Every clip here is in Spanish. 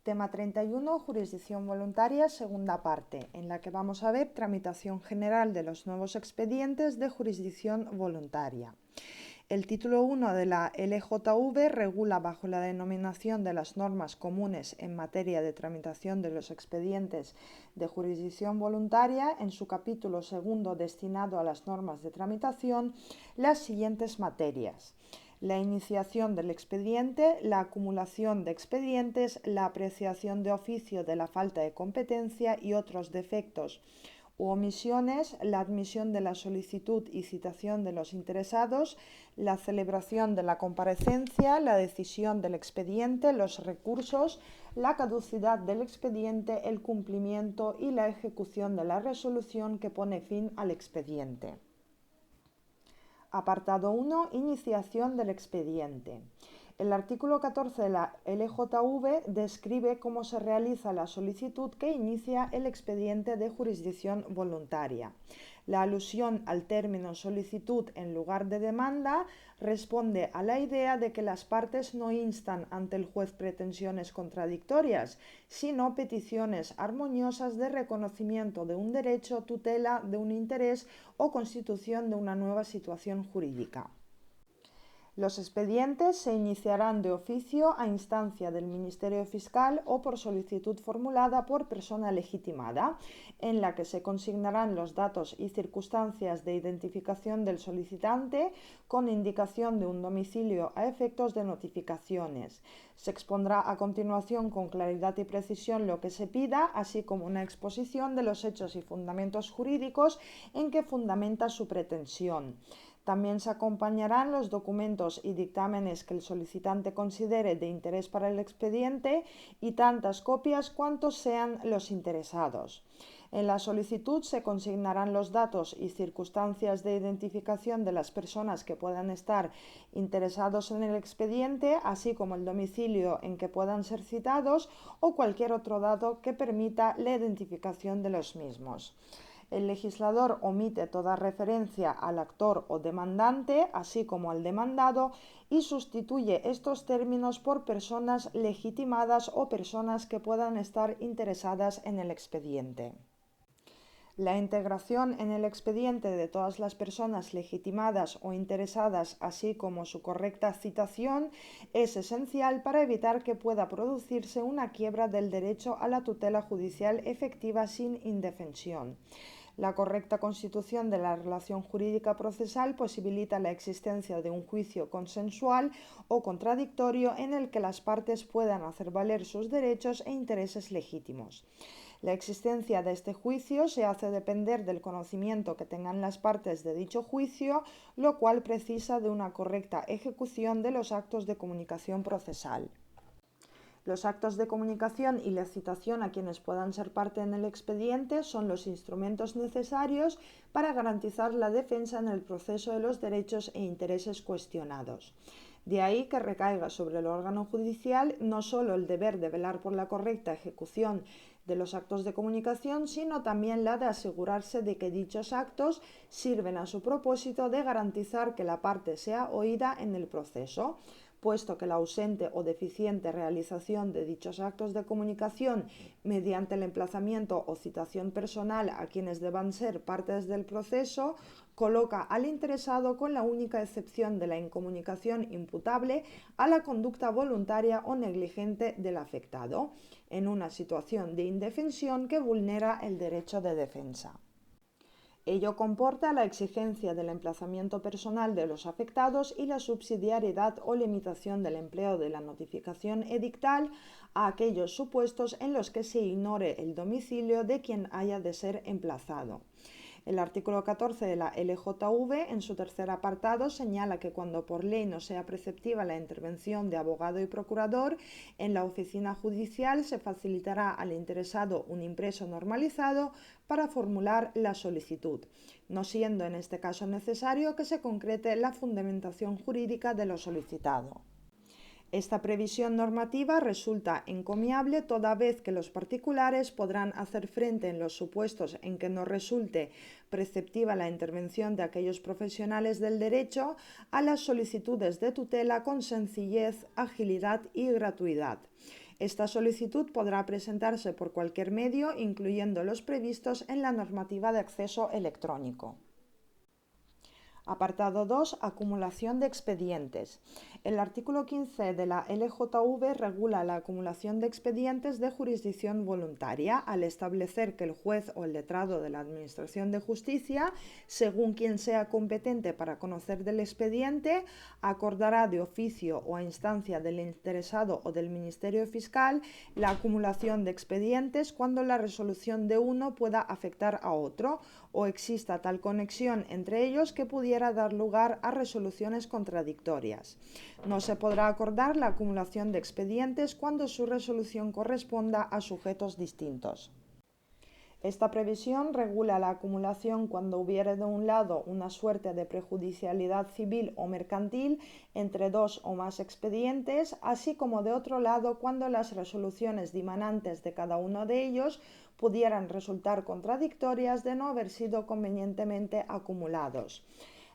Tema 31, jurisdicción voluntaria, segunda parte, en la que vamos a ver tramitación general de los nuevos expedientes de jurisdicción voluntaria. El título 1 de la LJV regula bajo la denominación de las normas comunes en materia de tramitación de los expedientes de jurisdicción voluntaria, en su capítulo segundo destinado a las normas de tramitación, las siguientes materias: la iniciación del expediente, la acumulación de expedientes, la apreciación de oficio de la falta de competencia y otros defectos u omisiones, la admisión de la solicitud y citación de los interesados, la celebración de la comparecencia, la decisión del expediente, los recursos, la caducidad del expediente, el cumplimiento y la ejecución de la resolución que pone fin al expediente. Apartado 1. Iniciación del expediente. El artículo 14 de la LJV describe cómo se realiza la solicitud que inicia el expediente de jurisdicción voluntaria. La alusión al término solicitud en lugar de demanda responde a la idea de que las partes no instan ante el juez pretensiones contradictorias, sino peticiones armoniosas de reconocimiento de un derecho, tutela de un interés o constitución de una nueva situación jurídica. Los expedientes se iniciarán de oficio a instancia del Ministerio Fiscal o por solicitud formulada por persona legitimada, en la que se consignarán los datos y circunstancias de identificación del solicitante con indicación de un domicilio a efectos de notificaciones. Se expondrá a continuación con claridad y precisión lo que se pida, así como una exposición de los hechos y fundamentos jurídicos en que fundamenta su pretensión. También se acompañarán los documentos y dictámenes que el solicitante considere de interés para el expediente y tantas copias cuantos sean los interesados. En la solicitud se consignarán los datos y circunstancias de identificación de las personas que puedan estar interesados en el expediente, así como el domicilio en que puedan ser citados o cualquier otro dato que permita la identificación de los mismos. El legislador omite toda referencia al actor o demandante, así como al demandado, y sustituye estos términos por personas legitimadas o personas que puedan estar interesadas en el expediente. La integración en el expediente de todas las personas legitimadas o interesadas, así como su correcta citación, es esencial para evitar que pueda producirse una quiebra del derecho a la tutela judicial efectiva sin indefensión. La correcta constitución de la relación jurídica procesal posibilita la existencia de un juicio consensual o contradictorio en el que las partes puedan hacer valer sus derechos e intereses legítimos. La existencia de este juicio se hace depender del conocimiento que tengan las partes de dicho juicio, lo cual precisa de una correcta ejecución de los actos de comunicación procesal. Los actos de comunicación y la citación a quienes puedan ser parte en el expediente son los instrumentos necesarios para garantizar la defensa en el proceso de los derechos e intereses cuestionados. De ahí que recaiga sobre el órgano judicial no solo el deber de velar por la correcta ejecución de los actos de comunicación, sino también la de asegurarse de que dichos actos sirven a su propósito de garantizar que la parte sea oída en el proceso, puesto que la ausente o deficiente realización de dichos actos de comunicación mediante el emplazamiento o citación personal a quienes deban ser partes del proceso coloca al interesado con la única excepción de la incomunicación imputable a la conducta voluntaria o negligente del afectado, en una situación de indefensión que vulnera el derecho de defensa. Ello comporta la exigencia del emplazamiento personal de los afectados y la subsidiariedad o limitación del empleo de la notificación edictal a aquellos supuestos en los que se ignore el domicilio de quien haya de ser emplazado. El artículo 14 de la LJV, en su tercer apartado, señala que cuando por ley no sea preceptiva la intervención de abogado y procurador, en la oficina judicial se facilitará al interesado un impreso normalizado para formular la solicitud, no siendo en este caso necesario que se concrete la fundamentación jurídica de lo solicitado. Esta previsión normativa resulta encomiable toda vez que los particulares podrán hacer frente en los supuestos en que no resulte preceptiva la intervención de aquellos profesionales del derecho a las solicitudes de tutela con sencillez, agilidad y gratuidad. Esta solicitud podrá presentarse por cualquier medio, incluyendo los previstos en la normativa de acceso electrónico. Apartado 2. Acumulación de expedientes. El artículo 15 de la LJV regula la acumulación de expedientes de jurisdicción voluntaria al establecer que el juez o el letrado de la Administración de Justicia, según quien sea competente para conocer del expediente, acordará de oficio o a instancia del interesado o del Ministerio Fiscal la acumulación de expedientes cuando la resolución de uno pueda afectar a otro o exista tal conexión entre ellos que pudiera dar lugar a resoluciones contradictorias. No se podrá acordar la acumulación de expedientes cuando su resolución corresponda a sujetos distintos. Esta previsión regula la acumulación cuando hubiere de un lado una suerte de prejudicialidad civil o mercantil entre dos o más expedientes, así como de otro lado cuando las resoluciones dimanantes de cada uno de ellos pudieran resultar contradictorias de no haber sido convenientemente acumulados.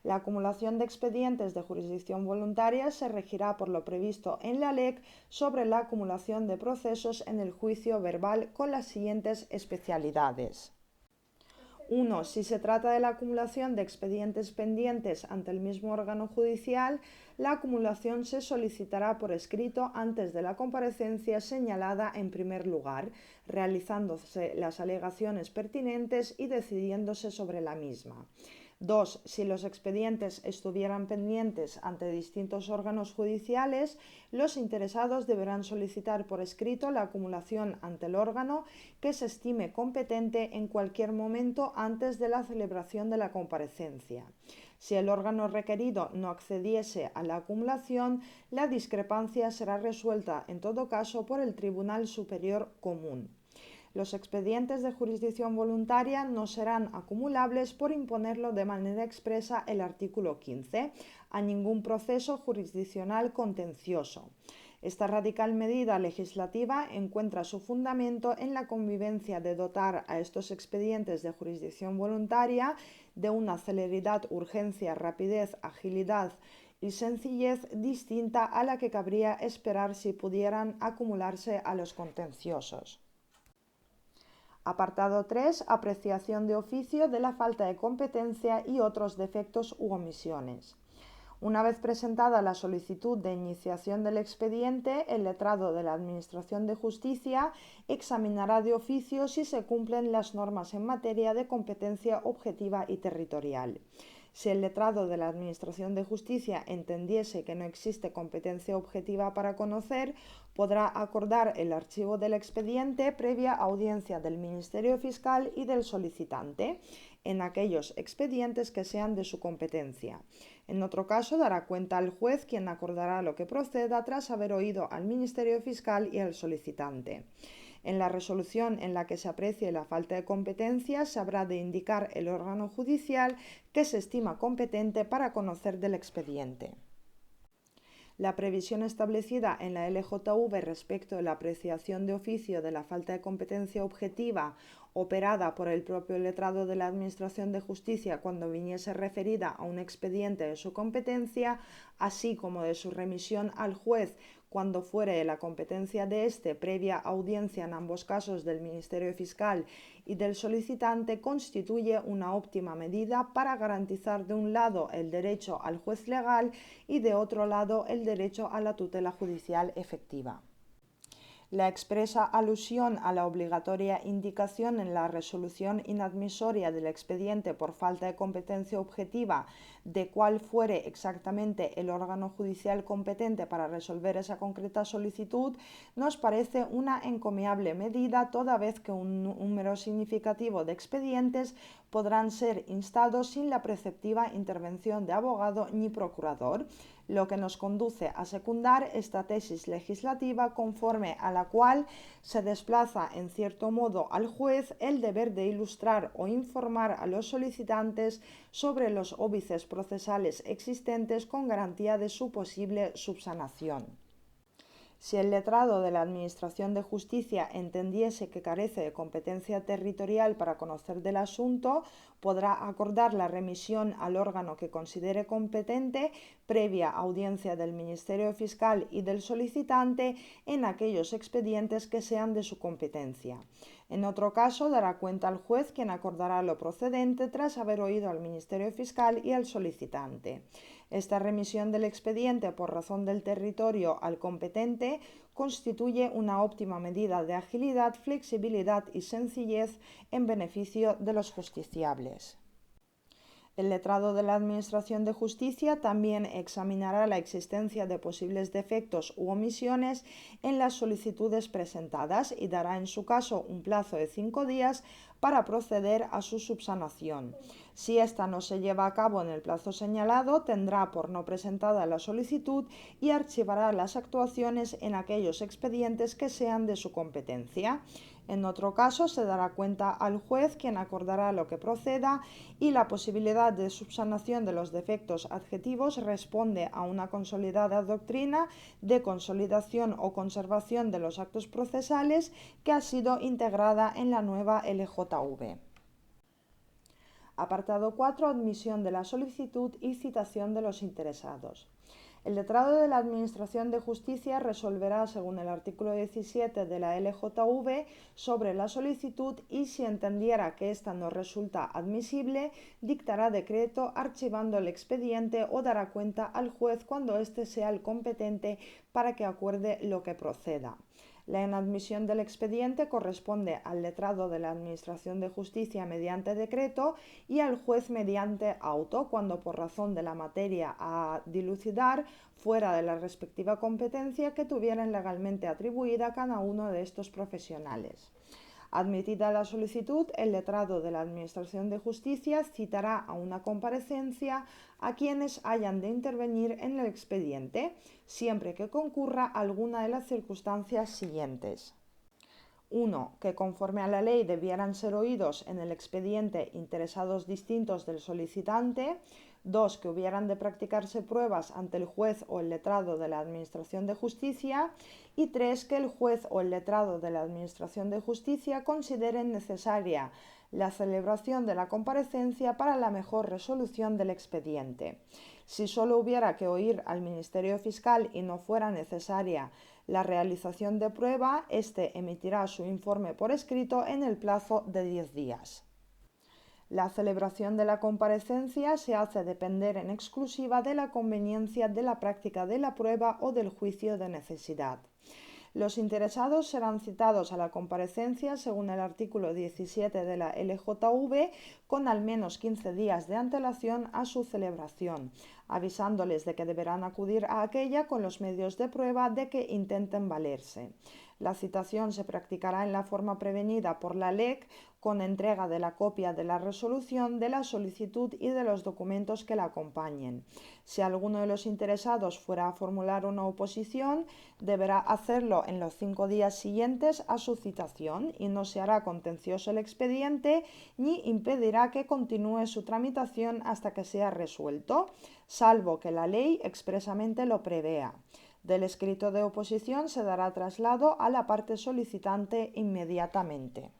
La acumulación de expedientes de jurisdicción voluntaria se regirá por lo previsto en la LEC sobre la acumulación de procesos en el juicio verbal con las siguientes especialidades. 1. Si se trata de la acumulación de expedientes pendientes ante el mismo órgano judicial, la acumulación se solicitará por escrito antes de la comparecencia señalada en primer lugar, realizándose las alegaciones pertinentes y decidiéndose sobre la misma. 2. Si los expedientes estuvieran pendientes ante distintos órganos judiciales, los interesados deberán solicitar por escrito la acumulación ante el órgano que se estime competente en cualquier momento antes de la celebración de la comparecencia. Si el órgano requerido no accediese a la acumulación, la discrepancia será resuelta en todo caso por el Tribunal Superior Común. Los expedientes de jurisdicción voluntaria no serán acumulables por imponerlo de manera expresa el artículo 15 a ningún proceso jurisdiccional contencioso. Esta radical medida legislativa encuentra su fundamento en la convivencia de dotar a estos expedientes de jurisdicción voluntaria de una celeridad, urgencia, rapidez, agilidad y sencillez distinta a la que cabría esperar si pudieran acumularse a los contenciosos. Apartado 3. Apreciación de oficio de la falta de competencia y otros defectos u omisiones. Una vez presentada la solicitud de iniciación del expediente, el letrado de la Administración de Justicia examinará de oficio si se cumplen las normas en materia de competencia objetiva y territorial. Si el letrado de la Administración de Justicia entendiese que no existe competencia objetiva para conocer, podrá acordar el archivo del expediente previa audiencia del Ministerio Fiscal y del solicitante en aquellos expedientes que sean de su competencia. En otro caso, dará cuenta al juez, quien acordará lo que proceda tras haber oído al Ministerio Fiscal y al solicitante. En la resolución en la que se aprecie la falta de competencia, se habrá de indicar el órgano judicial que se estima competente para conocer del expediente. La previsión establecida en la LJV respecto de la apreciación de oficio de la falta de competencia objetiva operada por el propio letrado de la Administración de Justicia cuando viniese referida a un expediente de su competencia, así como de su remisión al juez cuando fuere de la competencia de éste previa audiencia en ambos casos del Ministerio Fiscal y del solicitante, constituye una óptima medida para garantizar de un lado el derecho al juez legal y de otro lado el derecho a la tutela judicial efectiva. La expresa alusión a la obligatoria indicación en la resolución inadmisoria del expediente por falta de competencia objetiva de cuál fuere exactamente el órgano judicial competente para resolver esa concreta solicitud nos parece una encomiable medida, toda vez que un número significativo de expedientes podrán ser instados sin la preceptiva intervención de abogado ni procurador, lo que nos conduce a secundar esta tesis legislativa conforme a la cual se desplaza en cierto modo al juez el deber de ilustrar o informar a los solicitantes sobre los óbices procesales existentes con garantía de su posible subsanación. Si el letrado de la Administración de Justicia entendiese que carece de competencia territorial para conocer del asunto, podrá acordar la remisión al órgano que considere competente, previa audiencia del Ministerio Fiscal y del solicitante, en aquellos expedientes que sean de su competencia. En otro caso, dará cuenta al juez, quien acordará lo procedente tras haber oído al Ministerio Fiscal y al solicitante. Esta remisión del expediente por razón del territorio al competente constituye una óptima medida de agilidad, flexibilidad y sencillez en beneficio de los justiciables. El letrado de la Administración de Justicia también examinará la existencia de posibles defectos u omisiones en las solicitudes presentadas y dará en su caso un plazo de 5 días para proceder a su subsanación. Si ésta no se lleva a cabo en el plazo señalado, tendrá por no presentada la solicitud y archivará las actuaciones en aquellos expedientes que sean de su competencia. En otro caso, se dará cuenta al juez, quien acordará lo que proceda, y la posibilidad de subsanación de los defectos adjetivos responde a una consolidada doctrina de consolidación o conservación de los actos procesales que ha sido integrada en la nueva LJV. Apartado 4. Admisión de la solicitud y citación de los interesados. El letrado de la Administración de Justicia resolverá, según el artículo 17 de la LJV, sobre la solicitud y, si entendiera que ésta no resulta admisible, dictará decreto archivando el expediente o dará cuenta al juez cuando éste sea el competente para que acuerde lo que proceda. La inadmisión del expediente corresponde al letrado de la Administración de Justicia mediante decreto y al juez mediante auto, cuando por razón de la materia a dilucidar fuera de la respectiva competencia que tuvieran legalmente atribuida cada uno de estos profesionales. Admitida la solicitud, el letrado de la Administración de Justicia citará a una comparecencia a quienes hayan de intervenir en el expediente, siempre que concurra alguna de las circunstancias siguientes. 1. Que conforme a la ley debieran ser oídos en el expediente interesados distintos del solicitante. 2. Que hubieran de practicarse pruebas ante el juez o el letrado de la Administración de Justicia. Y 3. Que el juez o el letrado de la Administración de Justicia consideren necesaria la celebración de la comparecencia para la mejor resolución del expediente. Si solo hubiera que oír al Ministerio Fiscal y no fuera necesaria la realización de prueba, éste emitirá su informe por escrito en el plazo de 10 días. La celebración de la comparecencia se hace depender en exclusiva de la conveniencia de la práctica de la prueba o del juicio de necesidad. Los interesados serán citados a la comparecencia según el artículo 17 de la LJV con al menos 15 días de antelación a su celebración, avisándoles de que deberán acudir a aquella con los medios de prueba de que intenten valerse. La citación se practicará en la forma prevenida por la LEC, con entrega de la copia de la resolución, de la solicitud y de los documentos que la acompañen. Si alguno de los interesados fuera a formular una oposición, deberá hacerlo en los 5 días siguientes a su citación y no se hará contencioso el expediente ni impedirá que continúe su tramitación hasta que sea resuelto, salvo que la ley expresamente lo prevea. Del escrito de oposición se dará traslado a la parte solicitante inmediatamente.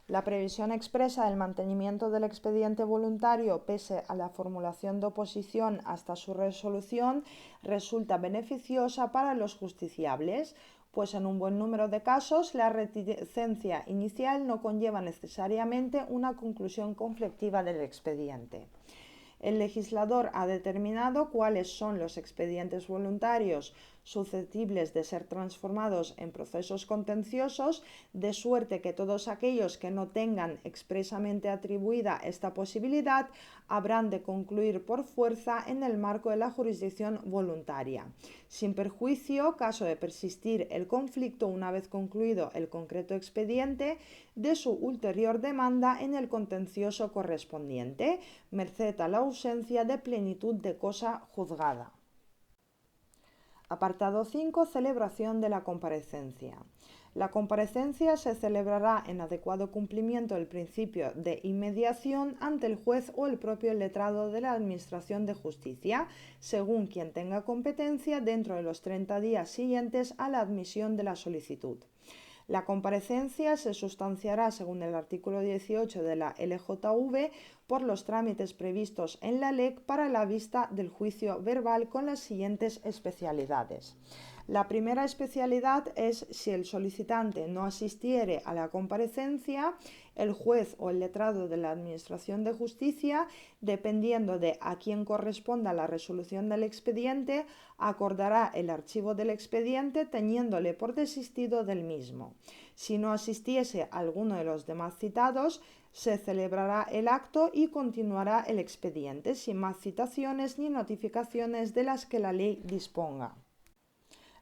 La previsión expresa del mantenimiento del expediente voluntario pese a la formulación de oposición hasta su resolución resulta beneficiosa para los justiciables, pues en un buen número de casos la reticencia inicial no conlleva necesariamente una conclusión conflictiva del expediente. El legislador ha determinado cuáles son los expedientes voluntarios susceptibles de ser transformados en procesos contenciosos, de suerte que todos aquellos que no tengan expresamente atribuida esta posibilidad habrán de concluir por fuerza en el marco de la jurisdicción voluntaria, sin perjuicio, caso de persistir el conflicto una vez concluido el concreto expediente, de su ulterior demanda en el contencioso correspondiente, merced a la ausencia de plenitud de cosa juzgada. Apartado 5. Celebración de la comparecencia. La comparecencia se celebrará en adecuado cumplimiento del principio de inmediación ante el juez o el propio letrado de la Administración de Justicia, según quien tenga competencia, dentro de los 30 días siguientes a la admisión de la solicitud. La comparecencia se sustanciará, según el artículo 18 de la LJV, por los trámites previstos en la LEC para la vista del juicio verbal, con las siguientes especialidades. La primera especialidad es si el solicitante no asistiere a la comparecencia, el juez o el letrado de la Administración de Justicia, dependiendo de a quién corresponda la resolución del expediente, acordará el archivo del expediente teniéndole por desistido del mismo. Si no asistiese alguno de los demás citados, se celebrará el acto y continuará el expediente, sin más citaciones ni notificaciones de las que la ley disponga.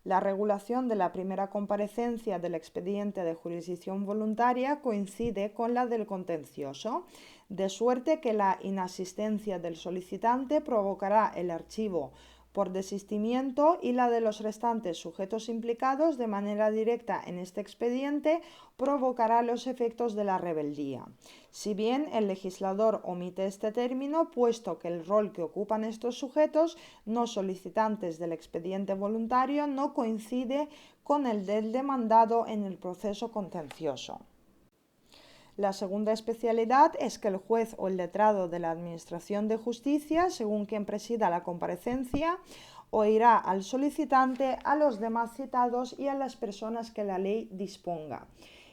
La regulación de la primera comparecencia del expediente de jurisdicción voluntaria coincide con la del contencioso, de suerte que la inasistencia del solicitante provocará el archivo por desistimiento y la de los restantes sujetos implicados de manera directa en este expediente provocará los efectos de la rebeldía. Si bien el legislador omite este término, puesto que el rol que ocupan estos sujetos no solicitantes del expediente voluntario no coincide con el del demandado en el proceso contencioso. La segunda especialidad es que el juez o el letrado de la Administración de Justicia, según quien presida la comparecencia, oirá al solicitante, a los demás citados y a las personas que la ley disponga,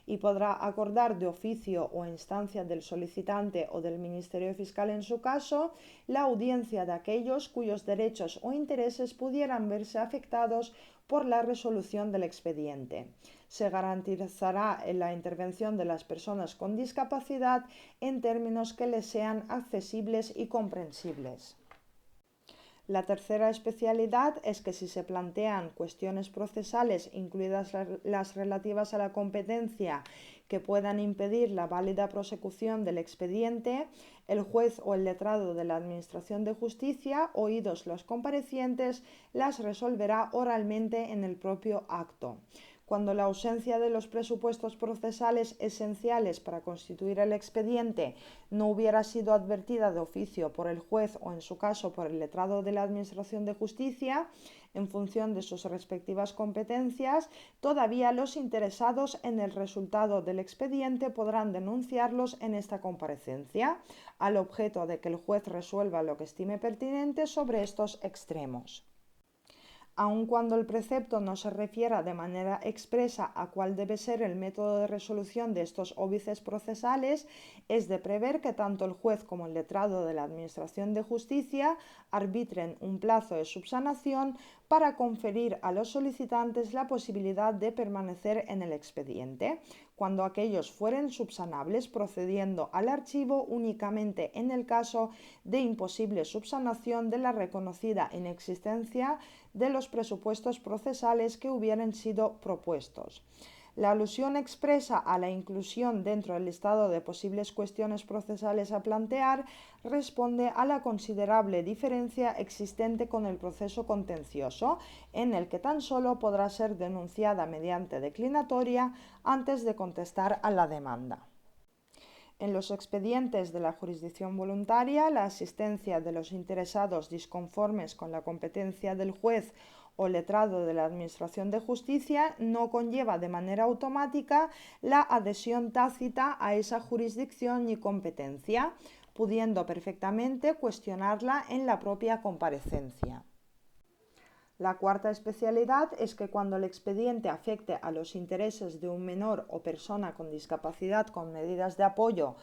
y podrá acordar de oficio o a instancia del solicitante o del Ministerio Fiscal en su caso, la audiencia de aquellos cuyos derechos o intereses pudieran verse afectados por la resolución del expediente. Se garantizará la intervención de las personas con discapacidad en términos que les sean accesibles y comprensibles. La tercera especialidad es que si se plantean cuestiones procesales, incluidas las relativas a la competencia, que puedan impedir la válida prosecución del expediente, el juez o el letrado de la Administración de Justicia, oídos los comparecientes, las resolverá oralmente en el propio acto. Cuando la ausencia de los presupuestos procesales esenciales para constituir el expediente no hubiera sido advertida de oficio por el juez o, en su caso, por el letrado de la Administración de Justicia, en función de sus respectivas competencias, todavía los interesados en el resultado del expediente podrán denunciarlos en esta comparecencia, al objeto de que el juez resuelva lo que estime pertinente sobre estos extremos. Aun cuando el precepto no se refiera de manera expresa a cuál debe ser el método de resolución de estos óbices procesales, es de prever que tanto el juez como el letrado de la Administración de Justicia arbitren un plazo de subsanación para conferir a los solicitantes la posibilidad de permanecer en el expediente, cuando aquellos fueren subsanables, procediendo al archivo únicamente en el caso de imposible subsanación de la reconocida inexistencia de los presupuestos procesales que hubieran sido propuestos. La alusión expresa a la inclusión dentro del listado de posibles cuestiones procesales a plantear responde a la considerable diferencia existente con el proceso contencioso, en el que tan solo podrá ser denunciada mediante declinatoria antes de contestar a la demanda. En los expedientes de la jurisdicción voluntaria, la asistencia de los interesados disconformes con la competencia del juez o letrado de la Administración de Justicia no conlleva de manera automática la adhesión tácita a esa jurisdicción ni competencia, pudiendo perfectamente cuestionarla en la propia comparecencia. La cuarta especialidad es que cuando el expediente afecte a los intereses de un menor o persona con discapacidad con medidas de apoyo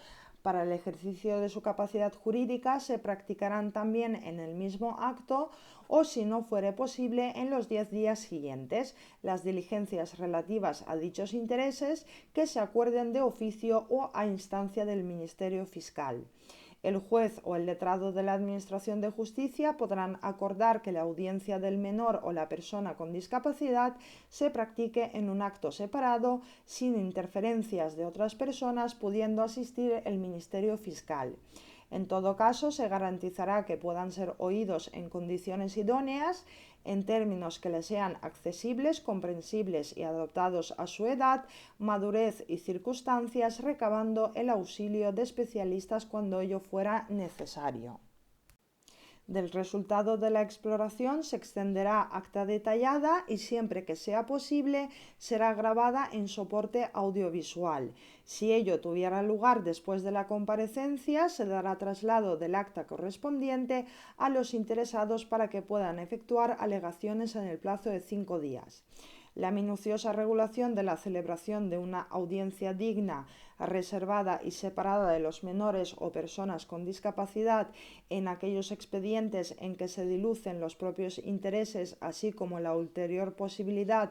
para el ejercicio de su capacidad jurídica, se practicarán también en el mismo acto o, si no fuere posible, en los 10 días siguientes, las diligencias relativas a dichos intereses que se acuerden de oficio o a instancia del Ministerio Fiscal. El juez o el letrado de la Administración de Justicia podrán acordar que la audiencia del menor o la persona con discapacidad se practique en un acto separado, sin interferencias de otras personas, pudiendo asistir el Ministerio Fiscal. En todo caso, se garantizará que puedan ser oídos en condiciones idóneas, en términos que les sean accesibles, comprensibles y adaptados a su edad, madurez y circunstancias, recabando el auxilio de especialistas cuando ello fuera necesario. Del resultado de la exploración se extenderá acta detallada y siempre que sea posible será grabada en soporte audiovisual. Si ello tuviera lugar después de la comparecencia, se dará traslado del acta correspondiente a los interesados para que puedan efectuar alegaciones en el plazo de 5 días. La minuciosa regulación de la celebración de una audiencia digna, reservada y separada de los menores o personas con discapacidad en aquellos expedientes en que se dilucen los propios intereses, así como la ulterior posibilidad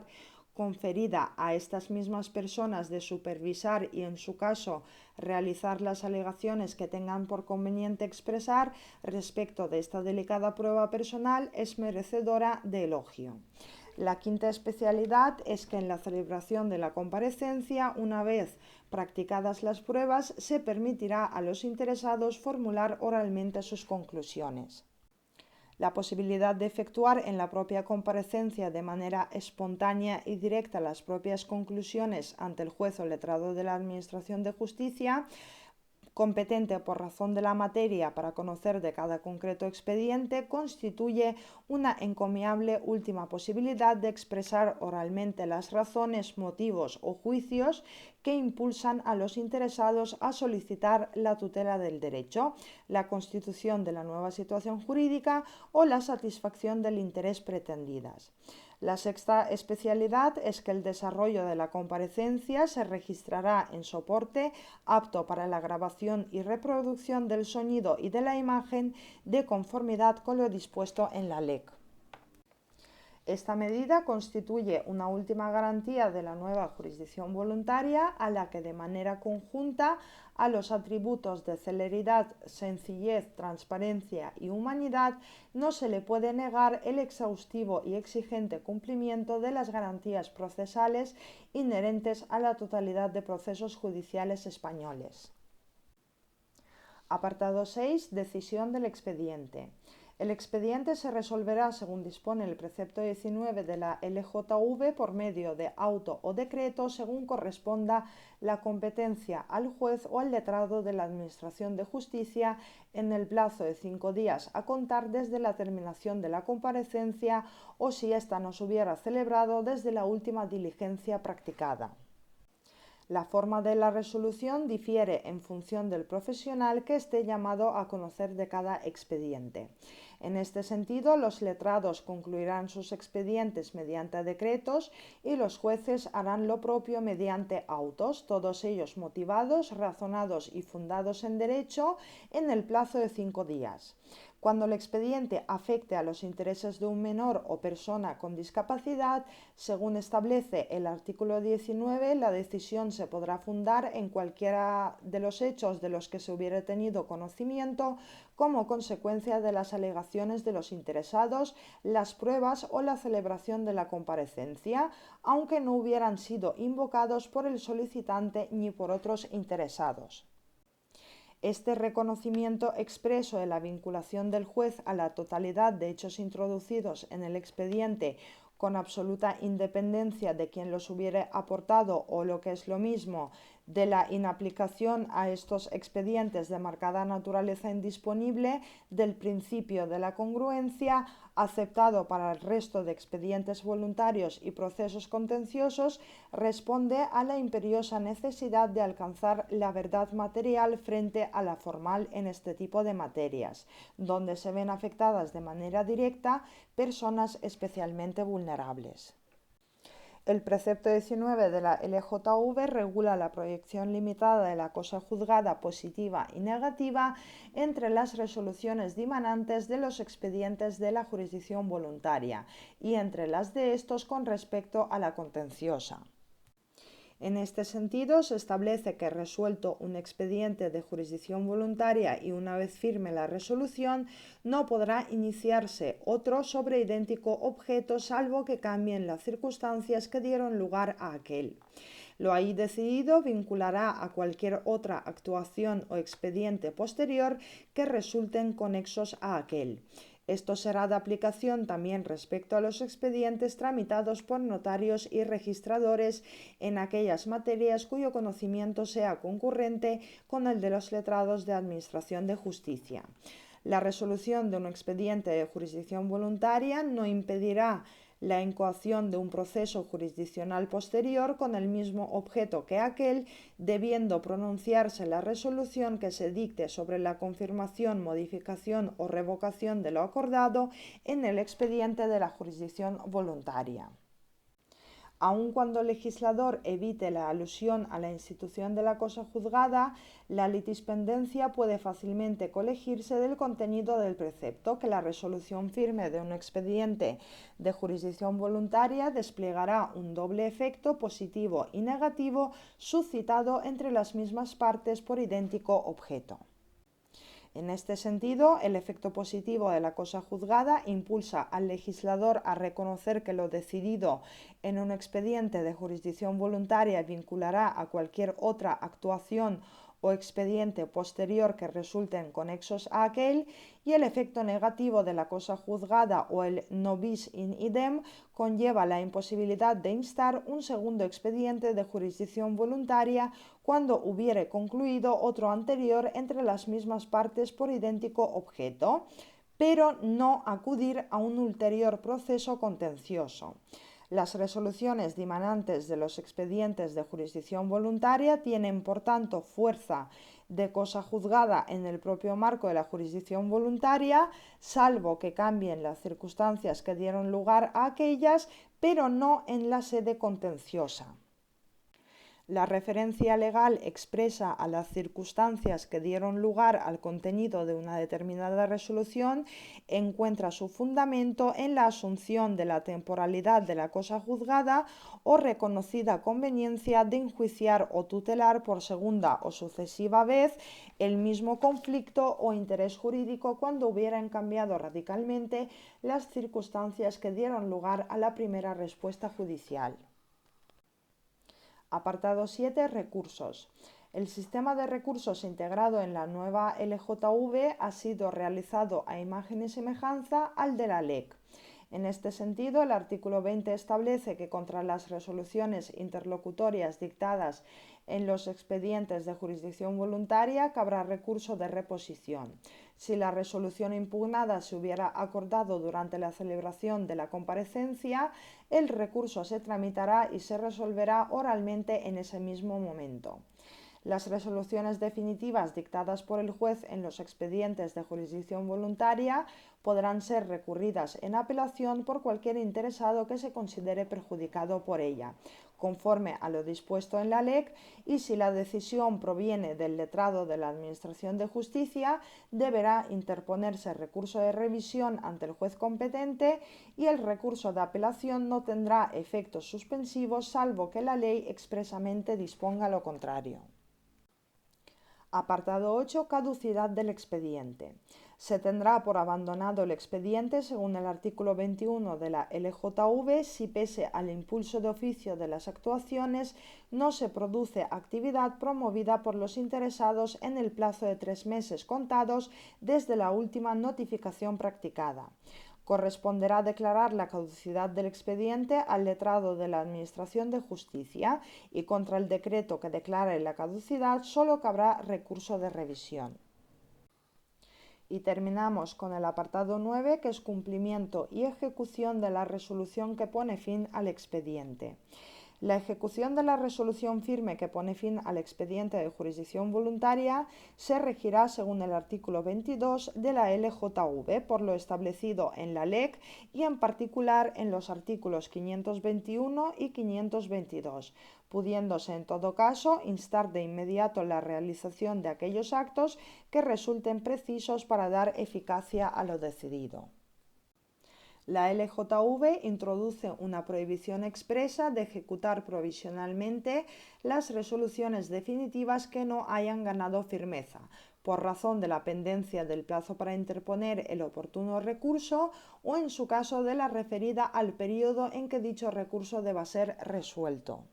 conferida a estas mismas personas de supervisar y, en su caso, realizar las alegaciones que tengan por conveniente expresar respecto de esta delicada prueba personal, es merecedora de elogio. La quinta especialidad es que en la celebración de la comparecencia, una vez practicadas las pruebas, se permitirá a los interesados formular oralmente sus conclusiones. La posibilidad de efectuar en la propia comparecencia de manera espontánea y directa las propias conclusiones ante el juez o letrado de la Administración de Justicia competente por razón de la materia para conocer de cada concreto expediente, constituye una encomiable última posibilidad de expresar oralmente las razones, motivos o juicios que impulsan a los interesados a solicitar la tutela del derecho, la constitución de la nueva situación jurídica o la satisfacción del interés pretendidas. La sexta especialidad es que el desarrollo de la comparecencia se registrará en soporte apto para la grabación y reproducción del sonido y de la imagen de conformidad con lo dispuesto en la LEC. Esta medida constituye una última garantía de la nueva jurisdicción voluntaria a la que de manera conjunta a los atributos de celeridad, sencillez, transparencia y humanidad no se le puede negar el exhaustivo y exigente cumplimiento de las garantías procesales inherentes a la totalidad de procesos judiciales españoles. Apartado 6. Decisión del expediente. El expediente se resolverá según dispone el precepto 19 de la LJV por medio de auto o decreto según corresponda la competencia al juez o al letrado de la Administración de Justicia en el plazo de 5 días a contar desde la terminación de la comparecencia o si ésta no se hubiera celebrado desde la última diligencia practicada. La forma de la resolución difiere en función del profesional que esté llamado a conocer de cada expediente. En este sentido, los letrados concluirán sus expedientes mediante decretos y los jueces harán lo propio mediante autos, todos ellos motivados, razonados y fundados en derecho en el plazo de 5 días. Cuando el expediente afecte a los intereses de un menor o persona con discapacidad, según establece el artículo 19, la decisión se podrá fundar en cualquiera de los hechos de los que se hubiere tenido conocimiento como consecuencia de las alegaciones de los interesados, las pruebas o la celebración de la comparecencia, aunque no hubieran sido invocados por el solicitante ni por otros interesados. Este reconocimiento expreso de la vinculación del juez a la totalidad de hechos introducidos en el expediente con absoluta independencia de quien los hubiere aportado o, lo que es lo mismo, de la inaplicación a estos expedientes de marcada naturaleza indisponible del principio de la congruencia aceptado para el resto de expedientes voluntarios y procesos contenciosos, responde a la imperiosa necesidad de alcanzar la verdad material frente a la formal en este tipo de materias, donde se ven afectadas de manera directa personas especialmente vulnerables. El precepto 19 de la LJV regula la proyección limitada de la cosa juzgada positiva y negativa entre las resoluciones dimanantes de los expedientes de la jurisdicción voluntaria y entre las de estos con respecto a la contenciosa. En este sentido, se establece que resuelto un expediente de jurisdicción voluntaria y una vez firme la resolución, no podrá iniciarse otro sobre idéntico objeto salvo que cambien las circunstancias que dieron lugar a aquel. Lo ahí decidido vinculará a cualquier otra actuación o expediente posterior que resulten conexos a aquel. Esto será de aplicación también respecto a los expedientes tramitados por notarios y registradores en aquellas materias cuyo conocimiento sea concurrente con el de los letrados de Administración de Justicia. La resolución de un expediente de jurisdicción voluntaria no impedirá la incoación de un proceso jurisdiccional posterior con el mismo objeto que aquel, debiendo pronunciarse la resolución que se dicte sobre la confirmación, modificación o revocación de lo acordado en el expediente de la jurisdicción voluntaria. Aun cuando el legislador evite la alusión a la institución de la cosa juzgada, la litispendencia puede fácilmente colegirse del contenido del precepto que la resolución firme de un expediente de jurisdicción voluntaria desplegará un doble efecto positivo y negativo suscitado entre las mismas partes por idéntico objeto. En este sentido, el efecto positivo de la cosa juzgada impulsa al legislador a reconocer que lo decidido en un expediente de jurisdicción voluntaria vinculará a cualquier otra actuación o expediente posterior que resulten conexos a aquel, y el efecto negativo de la cosa juzgada o el no bis in idem conlleva la imposibilidad de instar un segundo expediente de jurisdicción voluntaria cuando hubiere concluido otro anterior entre las mismas partes por idéntico objeto, pero no acudir a un ulterior proceso contencioso. Las resoluciones dimanantes de los expedientes de jurisdicción voluntaria tienen, por tanto, fuerza de cosa juzgada en el propio marco de la jurisdicción voluntaria, salvo que cambien las circunstancias que dieron lugar a aquellas, pero no en la sede contenciosa. La referencia legal expresa a las circunstancias que dieron lugar al contenido de una determinada resolución encuentra su fundamento en la asunción de la temporalidad de la cosa juzgada o reconocida conveniencia de enjuiciar o tutelar por segunda o sucesiva vez el mismo conflicto o interés jurídico cuando hubieran cambiado radicalmente las circunstancias que dieron lugar a la primera respuesta judicial. Apartado 7. Recursos. El sistema de recursos integrado en la nueva LJV ha sido realizado a imagen y semejanza al de la LEC. En este sentido, el artículo 20 establece que contra las resoluciones interlocutorias dictadas en los expedientes de jurisdicción voluntaria cabrá recurso de reposición. Si la resolución impugnada se hubiera acordado durante la celebración de la comparecencia, el recurso se tramitará y se resolverá oralmente en ese mismo momento. Las resoluciones definitivas dictadas por el juez en los expedientes de jurisdicción voluntaria podrán ser recurridas en apelación por cualquier interesado que se considere perjudicado por ella, conforme a lo dispuesto en la LEC, y si la decisión proviene del letrado de la Administración de Justicia, deberá interponerse recurso de revisión ante el juez competente y el recurso de apelación no tendrá efectos suspensivos salvo que la ley expresamente disponga lo contrario. Apartado 8. Caducidad del expediente. Se tendrá por abandonado el expediente según el artículo 21 de la LJV si pese al impulso de oficio de las actuaciones no se produce actividad promovida por los interesados en el plazo de 3 meses contados desde la última notificación practicada. Corresponderá declarar la caducidad del expediente al letrado de la Administración de Justicia y contra el decreto que declare la caducidad solo cabrá recurso de revisión. Y terminamos con el apartado 9, que es cumplimiento y ejecución de la resolución que pone fin al expediente. La ejecución de la resolución firme que pone fin al expediente de jurisdicción voluntaria se regirá según el artículo 22 de la LJV por lo establecido en la LEC y en particular en los artículos 521 y 522, pudiéndose en todo caso instar de inmediato la realización de aquellos actos que resulten precisos para dar eficacia a lo decidido. La LJV introduce una prohibición expresa de ejecutar provisionalmente las resoluciones definitivas que no hayan ganado firmeza, por razón de la pendencia del plazo para interponer el oportuno recurso o en su caso de la referida al periodo en que dicho recurso deba ser resuelto.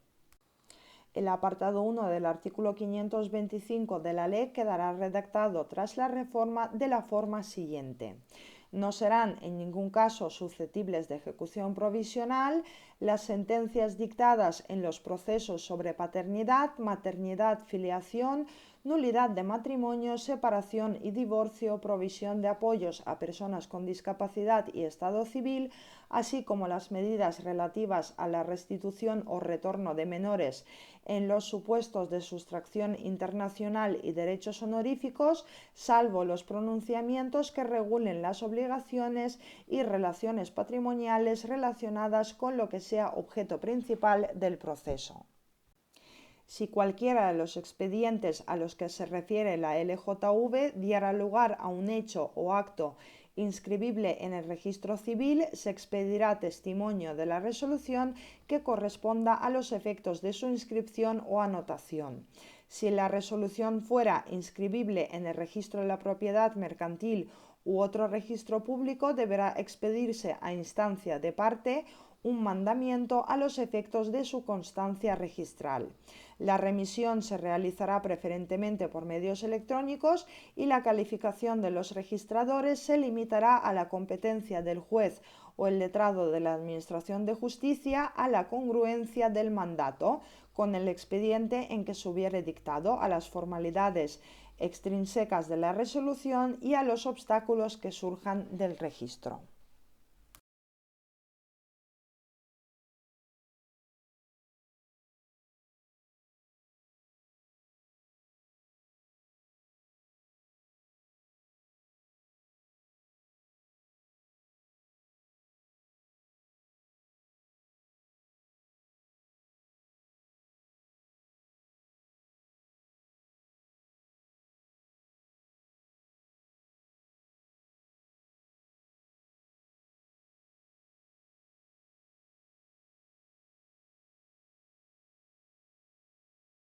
El apartado 1 del artículo 525 de la ley quedará redactado tras la reforma de la forma siguiente. No serán en ningún caso susceptibles de ejecución provisional las sentencias dictadas en los procesos sobre paternidad, maternidad, filiación, nulidad de matrimonio, separación y divorcio, provisión de apoyos a personas con discapacidad y estado civil, así como las medidas relativas a la restitución o retorno de menores en los supuestos de sustracción internacional y derechos honoríficos, salvo los pronunciamientos que regulen las obligaciones y relaciones patrimoniales relacionadas con lo que sea objeto principal del proceso. Si cualquiera de los expedientes a los que se refiere la LJV diera lugar a un hecho o acto inscribible en el registro civil, se expedirá testimonio de la resolución que corresponda a los efectos de su inscripción o anotación. Si la resolución fuera inscribible en el registro de la propiedad mercantil u otro registro público, deberá expedirse a instancia de parte un mandamiento a los efectos de su constancia registral. La remisión se realizará preferentemente por medios electrónicos y la calificación de los registradores se limitará a la competencia del juez o el letrado de la Administración de Justicia, a la congruencia del mandato con el expediente en que se hubiere dictado, a las formalidades extrínsecas de la resolución y a los obstáculos que surjan del registro.